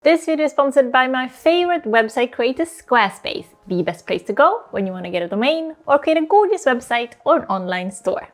This video is sponsored by my favorite website creator, Squarespace, the best place to go when you want to get a domain or create a gorgeous website or an online store.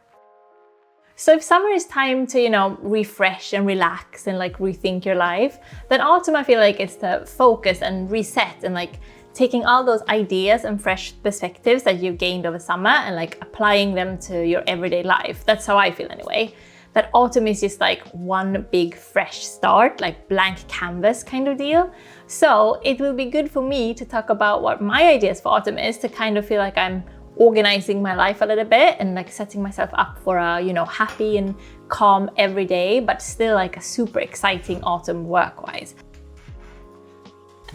So if summer is time to, refresh and relax and rethink your life, then autumn I feel like it's to focus and reset and taking all those ideas and fresh perspectives that you've gained over summer and applying them to your everyday life. That's how I feel anyway. That autumn is just one big fresh start, blank canvas kind of deal. So it will be good for me to talk about what my ideas for autumn is, to kind of feel like I'm organizing my life a little bit and setting myself up for a happy and calm every day, but still a super exciting autumn work-wise.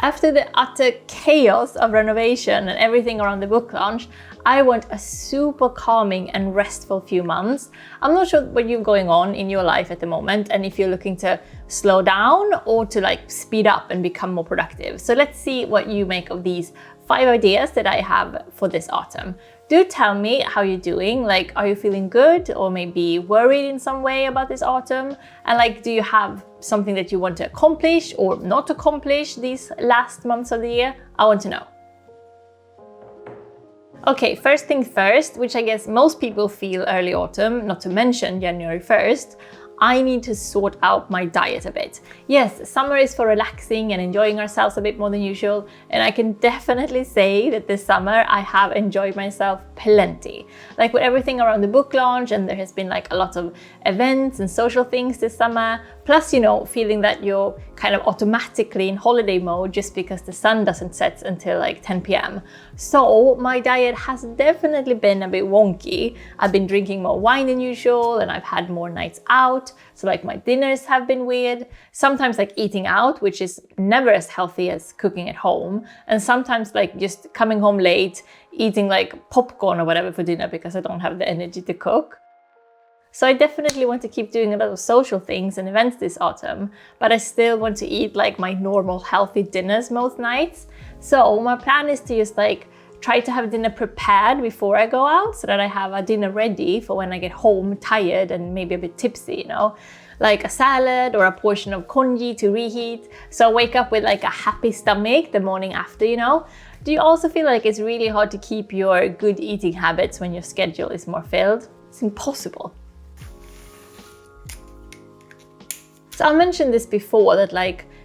After the utter chaos of renovation and everything around the book launch, I want a super calming and restful few months. I'm not sure what you're going on in your life at the moment and if you're looking to slow down or to speed up and become more productive. So let's see what you make of these 5 ideas that I have for this autumn. Do tell me how you're doing. Are you feeling good or maybe worried in some way about this autumn? And do you have something that you want to accomplish or not accomplish these last months of the year? I want to know. Okay, first thing first, which I guess most people feel early autumn, not to mention January 1st, I need to sort out my diet a bit. Yes, summer is for relaxing and enjoying ourselves a bit more than usual, and I can definitely say that this summer I have enjoyed myself plenty. With everything around the book launch, and there has been a lot of events and social things this summer, plus feeling that you're kind of automatically in holiday mode just because the sun doesn't set until 10 p.m. So my diet has definitely been a bit wonky. I've been drinking more wine than usual and I've had more nights out. So my dinners have been weird. Sometimes eating out, which is never as healthy as cooking at home. And sometimes just coming home late, eating popcorn or whatever for dinner because I don't have the energy to cook. So I definitely want to keep doing a lot of social things and events this autumn, but I still want to eat my normal healthy dinners most nights. So my plan is to just try to have dinner prepared before I go out so that I have a dinner ready for when I get home tired and maybe a bit tipsy, like a salad or a portion of congee to reheat. So I wake up with a happy stomach the morning after, Do you also feel it's really hard to keep your good eating habits when your schedule is more filled? It's impossible. So I mentioned this before that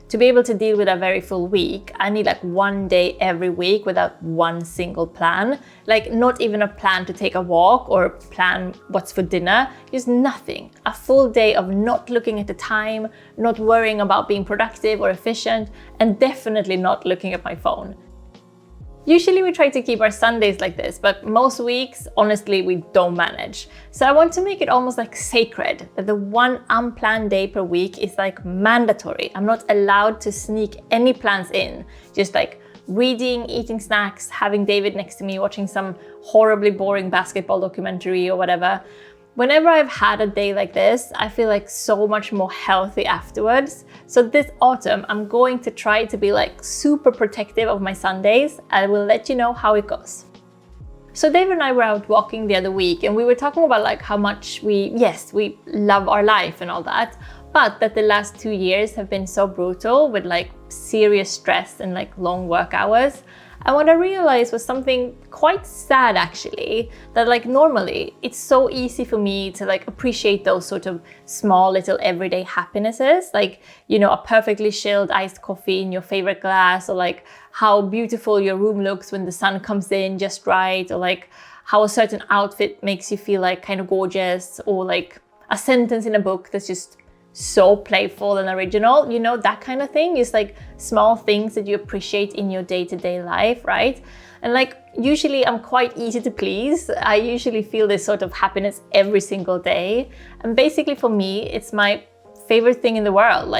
to be able to deal with a very full week, I need one day every week without one single plan. Not even a plan to take a walk or plan what's for dinner, just nothing. A full day of not looking at the time, not worrying about being productive or efficient, and definitely not looking at my phone. Usually we try to keep our Sundays like this, but most weeks, honestly, we don't manage. So I want to make it almost sacred, that the one unplanned day per week is mandatory. I'm not allowed to sneak any plans in. Just reading, eating snacks, having David next to me, watching some horribly boring basketball documentary or whatever. Whenever I've had a day like this, I feel so much more healthy afterwards. So this autumn, I'm going to try to be super protective of my Sundays. I will let you know how it goes. So David and I were out walking the other week and we were talking about how much we love our life and all that, but that the last 2 years have been so brutal with serious stress and long work hours. And what I realized was something quite sad actually, that normally it's so easy for me to appreciate those sort of small little everyday happinesses, a perfectly chilled iced coffee in your favorite glass, or how beautiful your room looks when the sun comes in just right, or how a certain outfit makes you feel kind of gorgeous, or a sentence in a book that's just so playful and original, that kind of thing is small things that you appreciate in your day-to-day life, right? And usually I'm quite easy to please. I usually feel this sort of happiness every single day. And basically for me, it's my favorite thing in the world.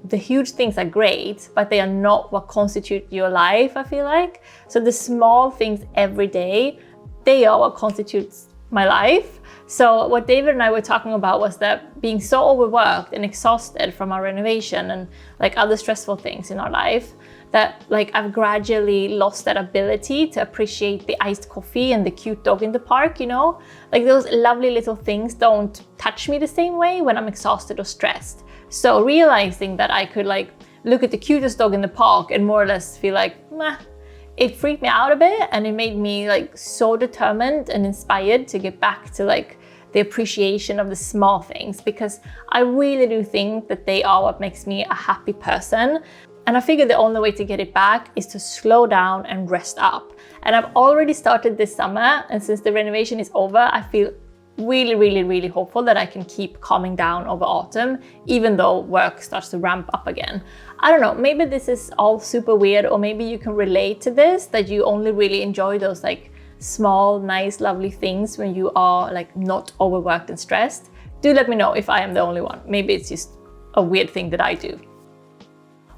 The huge things are great, but they are not what constitute your life, I feel like. So the small things every day, they are what constitutes my life. So what David and I were talking about was that being so overworked and exhausted from our renovation and other stressful things in our life, that I've gradually lost that ability to appreciate the iced coffee and the cute dog in the park, those lovely little things don't touch me the same way when I'm exhausted or stressed. So realizing that I could look at the cutest dog in the park and more or less feel like, meh. It freaked me out a bit, and it made me like so determined and inspired to get back to like the appreciation of the small things, because I really do think that they are what makes me a happy person. And I figure the only way to get it back is to slow down and rest up. And I've already started this summer, and since the renovation is over, I feel really hopeful that I can keep calming down over autumn, even though work starts to ramp up again. I don't know, maybe this is all super weird, or maybe you can relate to this, that you only really enjoy those like small, nice, lovely things when you are like not overworked and stressed. Do let me know if I am the only one. Maybe it's just a weird thing that I do.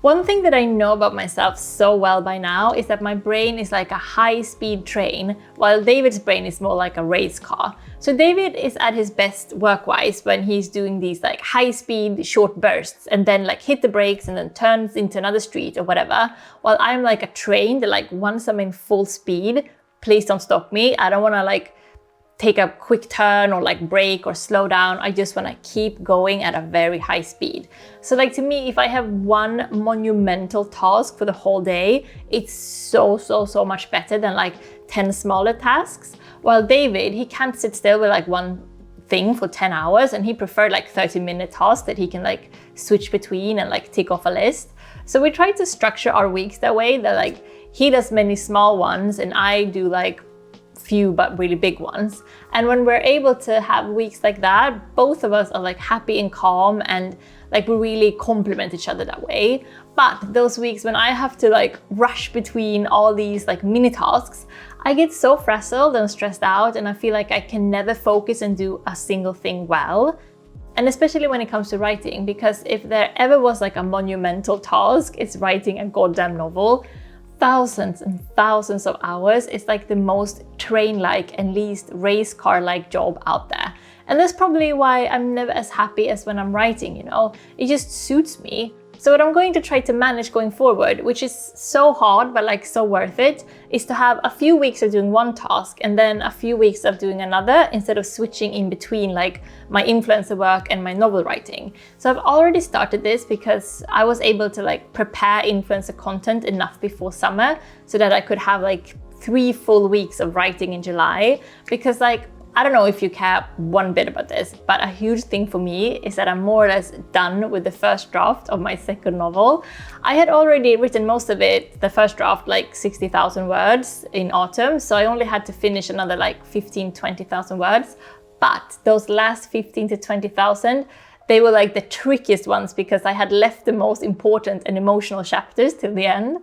One thing that I know about myself so well by now is that my brain is like a high-speed train, while David's brain is more like a race car. So David is at his best work-wise when he's doing these like high-speed short bursts and then like hit the brakes and then turns into another street or whatever, while I'm like a train that like once I'm in full speed, please don't stop me. I don't want to like take a quick turn or like brake or slow down. I just want to keep going at a very high speed. So like to me, if I have one monumental task for the whole day, it's so much better than like 10 smaller tasks. While David, he can't sit still with like one thing for 10 hours, and he preferred like 30-minute tasks that he can like switch between and like tick off a list. So we try to structure our weeks that way, that like he does many small ones and I do like few but really big ones. And when we're able to have weeks like that, both of us are like happy and calm, and like we really complement each other that way. But those weeks when I have to like rush between all these like mini tasks, I get so frazzled and stressed out, and I feel like I can never focus and do a single thing well. And especially when it comes to writing, because if there ever was like a monumental task, it's writing a goddamn novel. Thousands and thousands of hours is like the most train-like and least race car-like job out there. And that's probably why I'm never as happy as when I'm writing, you know? It just suits me. So what I'm going to try to manage going forward, which is so hard but like so worth it, is to have a few weeks of doing one task and then a few weeks of doing another, instead of switching in between like my influencer work and my novel writing. So I've already started this because I was able to like prepare influencer content enough before summer so that I could have like 3 full weeks of writing in July. Because like, I don't know if you care one bit about this, but a huge thing for me is that I'm more or less done with the first draft of my second novel. I had already written most of it, the first draft, like 60,000 words in autumn, so I only had to finish another like 15,000-20,000 words. But those last 15,000 to 20,000, they were like the trickiest ones, because I had left the most important and emotional chapters till the end.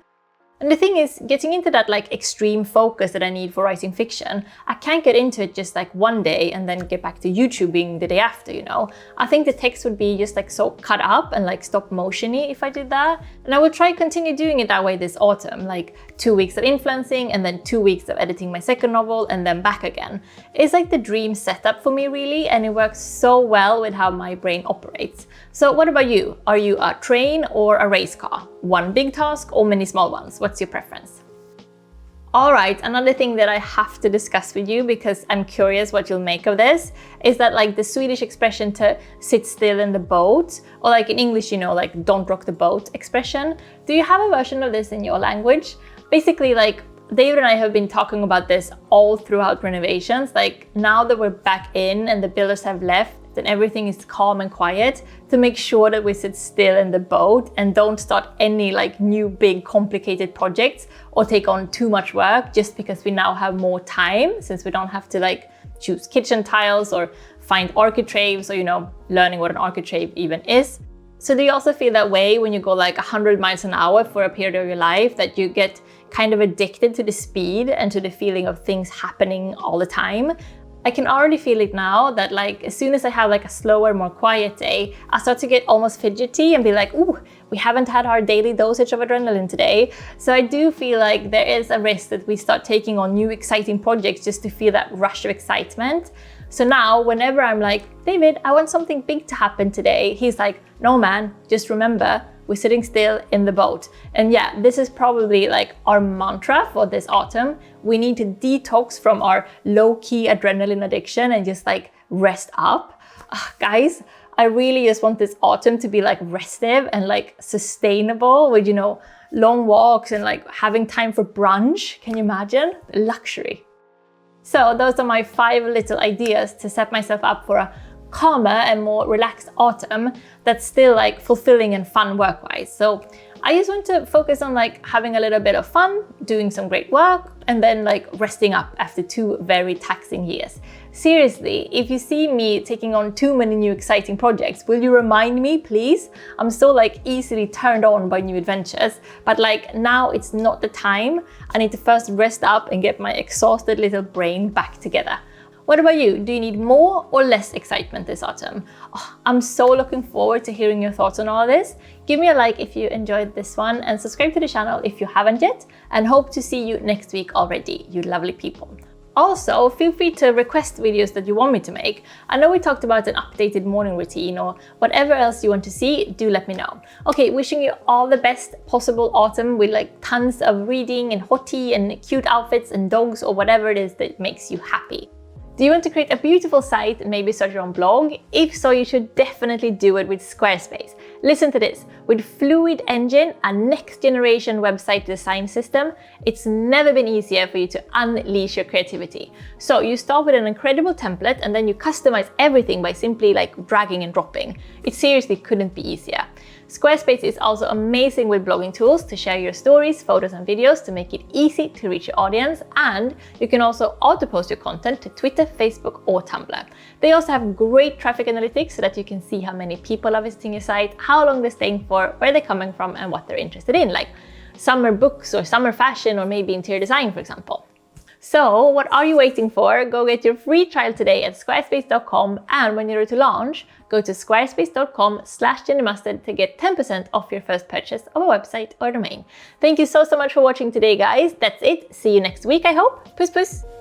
And the thing is, getting into that like extreme focus that I need for writing fiction, I can't get into it just like one day and then get back to YouTubing the day after, you know? I think the text would be just like so cut up and like stop motion-y if I did that. And I will try continue doing it that way this autumn, like 2 weeks of influencing and then 2 weeks of editing my second novel and then back again. It's like the dream setup for me really, and it works so well with how my brain operates. So what about you? Are you a train or a race car? One big task or many small ones? What's your preference? All right, another thing that I have to discuss with you, because I'm curious what you'll make of this, is that like the Swedish expression to sit still in the boat, or like in English, you know, like don't rock the boat expression. Do you have a version of this in your language? Basically, like David and I have been talking about this all throughout renovations. Like now that we're back in and the builders have left and everything is calm and quiet, to make sure that we sit still in the boat and don't start any like new big complicated projects or take on too much work just because we now have more time, since we don't have to like choose kitchen tiles or find architraves, or you know, learning what an architrave even is. So do you also feel that way when you go like 100 miles an hour for a period of your life, that you get kind of addicted to the speed and to the feeling of things happening all the time? I can already feel it now, that like as soon as I have like a slower, more quiet day, I start to get almost fidgety and be like, ooh, we haven't had our daily dosage of adrenaline today. So I do feel like there is a risk that we start taking on new exciting projects just to feel that rush of excitement. So now whenever I'm like, David, I want something big to happen today, he's like, no man, just remember, we're sitting still in the boat. And yeah, this is probably like our mantra for this autumn. We need to detox from our low-key adrenaline addiction and just like rest up. Guys, I really just want this autumn to be like restive and like sustainable with, you know, long walks and like having time for brunch. Can you imagine? Luxury. So those are my 5 little ideas to set myself up for a calmer and more relaxed autumn that's still like fulfilling and fun work-wise. So I just want to focus on like having a little bit of fun, doing some great work, and then like resting up after 2 very taxing years. Seriously, if you see me taking on too many new exciting projects, will you remind me, please? I'm so like easily turned on by new adventures, but like now it's not the time. I need to first rest up and get my exhausted little brain back together. What about you? Do you need more or less excitement this autumn? Oh, I'm so looking forward to hearing your thoughts on all this. Give me a like if you enjoyed this one and subscribe to the channel if you haven't yet, and hope to see you next week already, you lovely people. Also, feel free to request videos that you want me to make. I know we talked about an updated morning routine or whatever else you want to see, do let me know. Okay, wishing you all the best possible autumn with like tons of reading and hot tea and cute outfits and dogs or whatever it is that makes you happy. Do you want to create a beautiful site and maybe start your own blog? If so, you should definitely do it with Squarespace. Listen to this. With Fluid Engine, a next generation website design system, it's never been easier for you to unleash your creativity. So you start with an incredible template and then you customize everything by simply like dragging and dropping. It seriously couldn't be easier. Squarespace is also amazing with blogging tools to share your stories, photos and videos to make it easy to reach your audience, and you can also auto-post your content to Twitter, Facebook or Tumblr. They also have great traffic analytics so that you can see how many people are visiting your site, how long they're staying for, where they're coming from and what they're interested in, like summer books or summer fashion or maybe interior design, for example. So what are you waiting for? Go get your free trial today at squarespace.com, and when you're ready to launch, go to squarespace.com/jennymustard to get 10% off your first purchase of a website or domain. Thank you so much for watching today, guys. That's it. See you next week, I hope. Puss puss!